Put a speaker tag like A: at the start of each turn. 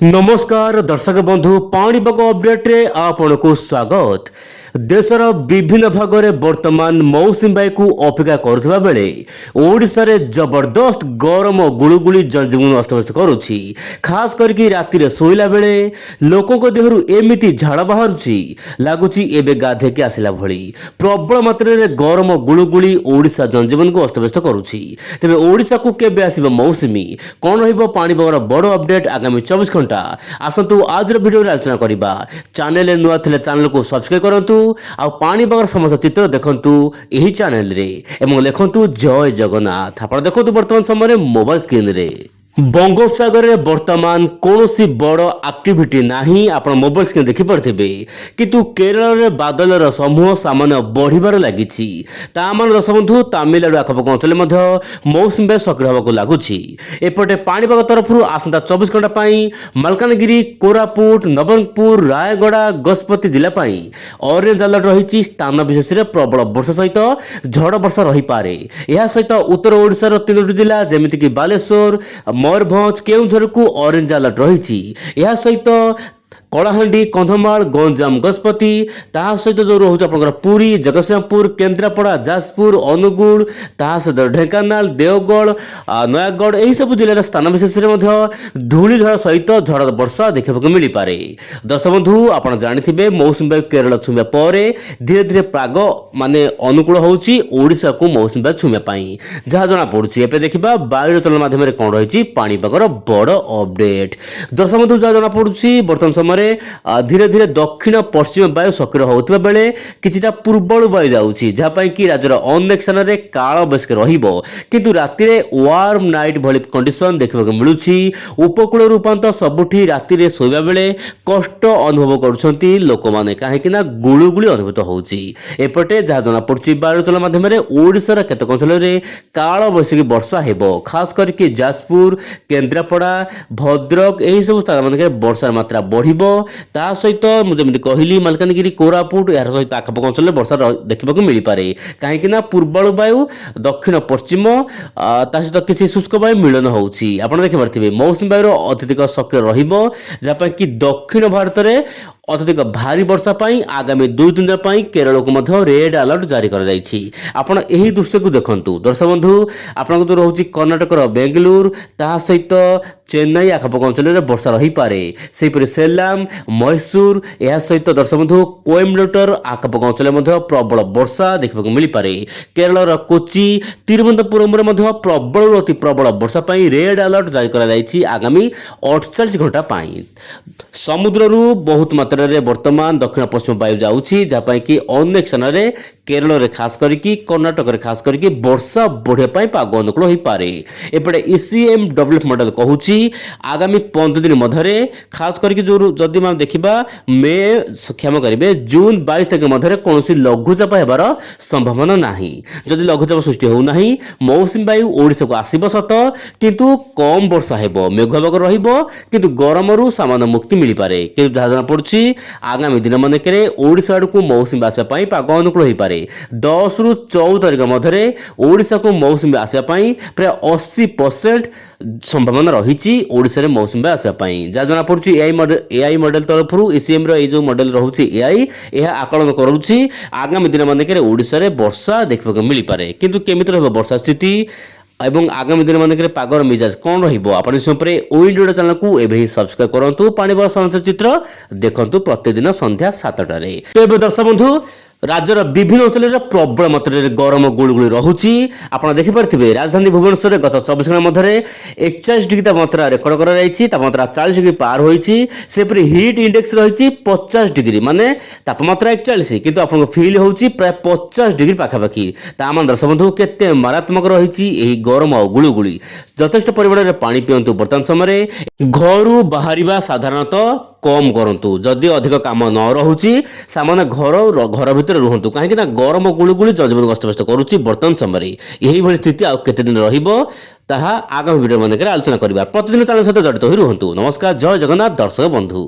A: नमस्कार दर्शक बंधु पाणीपाग अपडेट रे आपनको स्वागत। देशर विभिन्न भाग में वर्तमान मौसुमी बायु को अपेक्षा करुवा बेले ओडिशा रे जबरदस्त गरम गुलुगुली जनजीवन अस्तव्यस्त करुछि। खास करके राति शोला बेले लोकों देहरु एमिति झाड़ बाहरुछि लगुछि एबे गाधे के आसिला भली। प्रबल मात्रा रे गरम गुलुगुली ओडिशा जनजीवन को अस्तव्यस्त करुछि। तेबे ओडिशा को केबे आसीबो मौसुमी कोन रहिबो पाणीपागर बड़ अपडेट आगामी 24 घंटा आसतु आज वीडियो आलोचना करिबा। चैनल नुआ थिले चैनल को सब्सक्राइब करंतु आ पाणीपागर समस्त चित्र देखंतु एही चैनल रे एवं लेखंतु जय जगन्नाथ। आपण देखंतु वर्तमान समय मोबाइल स्क्रीन रे बंगोपसागर में वर्तमान कौन सी बड़ एक्टिविटी नहीं आप मोबाइल स्क्रीन देखी पारे किंतु केरल में बादलर समूह सामान्य बढ़िबार लगी दर्शबंधु तमिलनाडु आखपाख अंचल मौसुमी बायु सक्रिय होगा लगुच। एपटे पाणीपाग तरफ आसंता 24 घंटा मालकानगिरी कोरापुट नवरंगपुर रायगड़ा गजपति जिला ऑरेंज अलर्ट रही स्थान विशेष में प्रबल वर्षा सहित झड़ वर्षा रही पारे। यह सहित उत्तर ओडिशार 3टी जिला जमीक बालेश्वर मयूरभंज केउंझर को ऑरेंज अलर्ट रही। यह सहित कलाहांडी कंधमाल गंजाम गजपति सहित जो रोच आप पुरी जगतसिंहपुर केन्द्रापड़ा जाजपुर अनुगुल सहित ढेंकानाल देवगढ़ नयागढ़ यही सब जिलार स्थान विशेष में धूलीझड़ सहित झड़ वर्षा देखा मिल पारे। दर्शक बंधु आप जानते मौसुमी बायु केरल छुईवा पर धीरे धीरे पाग माने अनुकूल होशा को मौसुमी बायु छुईवा जहाँ जना पड़ी। एवं देखा वायु चलन माध्यम कौन रही पाणीपागर बड़ अपडेट। दर्शक बंधु जहाँ जना पड़ी बर्तमान समय धीरे धीरे दक्षिण पश्चिम वायु सक्रिय होता बेले किछिटा पूर्वणु वायु जाउछि जहाँ कि राज्यर अनेक स्थान में काल बैशाखी रहिबो किंतु राति रे वार्म नाइट भली कंडीशन देखा मिलुछि। उपकूल रूपांत सबुठी राति रे सोइबा बेले कष्ट अनुभव करुछंती लोक माने काहेकि ना गुळुगुळी अनुभूत होउछि। एपटे जहाँ जना पड़छि वायुचलन माध्यम ओडिशार केतक अंचल में काल बैशाखी वर्षा हेबो खास करके जाजपुर केन्द्रापड़ा भद्रक यही सब स्थान मानक वर्षार मात्रा बढ़िबो। ता सहित मुझे कहली मालकानगिरी कोरापुट यार सहित आखपाख अंचल में वर्षा देखा मिल पारे कहीं पूर्वाणु वायु दक्षिण पश्चिम सहित किसी शुष्क वायु मिलन होती देखिपारे मौसुमी वायुर अत्यधिक सक्रिय रहा कि दक्षिण भारत में अत्यधिक भारी वर्षा आगामी 2-3 दिन केरल को रेड अलर्ट जारी कर दृश्य को देखु। दर्शक बंधु आपन जो रोचे कर्णाटकर बेंगलुरु सहित चेन्नई आखपाख अंचल में वर्षा रही पारे सेपरि सेलाम मैसूर यह सहित दर्शक बंधु कोयम्बटूर आखपाख अंचल में प्रबल वर्षा देखा मिल पारे। केरल कोची तिरुवनंतपुरम प्रबल अति प्रबल वर्षा रेड अलर्ट जारी कर आगामी 48 घंटा समुद्र बहुत मात्रा रे वर्तमान दक्षिण पश्चिम वायु जाउछि जहाँ कि अनेक स्थान में केरल रे खास करके कर्णाटक रे खास करके वर्षा बढ़िया पाग अनुकूल हो पारे। एपटे ECMWF मॉडल कहूछि आगामी 15 दिन मध्य खास करके जो जदि हम देखा मे क्षमा करेंगे जून 22 तारीख मध्य कौन लघुचाप होबार संभावना नहीं। जदि लघुचाप सृष्टि होना मौसुमी वायु ओडिशा को आसब सत किंतु कम वर्षा हेबो मेघुआ पाग रहिबो किंतु गरम सामान्य मुक्ति मिल पारे। किंतु जहाँ जना पड़ुछि आगामी दिन मानक ओडिशा आड़ को मौसुमी आसवाई पाग अनुकूल हो पारे। 10 ରୁ 14 तारीख मध्य ओडिशा को मौसुमी आसवाई प्राय 80% संभावना रही ओडिशा रे मौसुमी आसवाई जहाँ जना पड़ुछि एआई मॉडल तरफ ECM रो जो मॉडल रहुछि एआई यह आकलन करुछि आगामी दिन मानक ओडिशा रे वर्षा देखा मिल पारे। किंतु केमिति रहबो वर्षा स्थिति एवं आगामी दिन मानक पागर मिजाज कौन रहिबो चैनल को एवं सब्सक्राइब करंतु पाणीपाग समाचार चित्र देखंतु प्रतिदिन संध्या 7टारे। तो दर्शक बंधु राज्यर विभिन्न अंचल में प्रबल मात्रा गरम गुळुगुळी रहुछि आप देखिपारे। राजधानी भुवनेश्वर गत 24 घंटा मध्य 41 डिग्री तापमात्रा रेकर्ड कर तापमात्रा 40 डिग्री पार होती सेपरि हिट इंडेक्स रही 50 डिग्री माने तापमात्रा 41 किंतु आपको फिल होची प्राय 50 डिग्री पाखापाखि तामान दर्शक बंधु केते मारात्मक रही गरम और गुळुगुळी। यथेष्ट परिमाण में पानी पिंतु वर्तमान समय घर बाहर साधारणतः कम करंतु जदि अधिक काम न रहुची सामान्य घर भितर रुहंतु कहीं गरम गुळुगुळी जनजीवन अस्तव्यस्त करुच्ची वर्तमान समय यही भली स्थिति आ केते दिन रहिबो ताहा आगामी वीडियो मानक आलोचना करिबा। प्रतिदिन चैनल सहित जड़ित होई रुहंतु। नमस्कार जय जगन्नाथ दर्शक बंधु।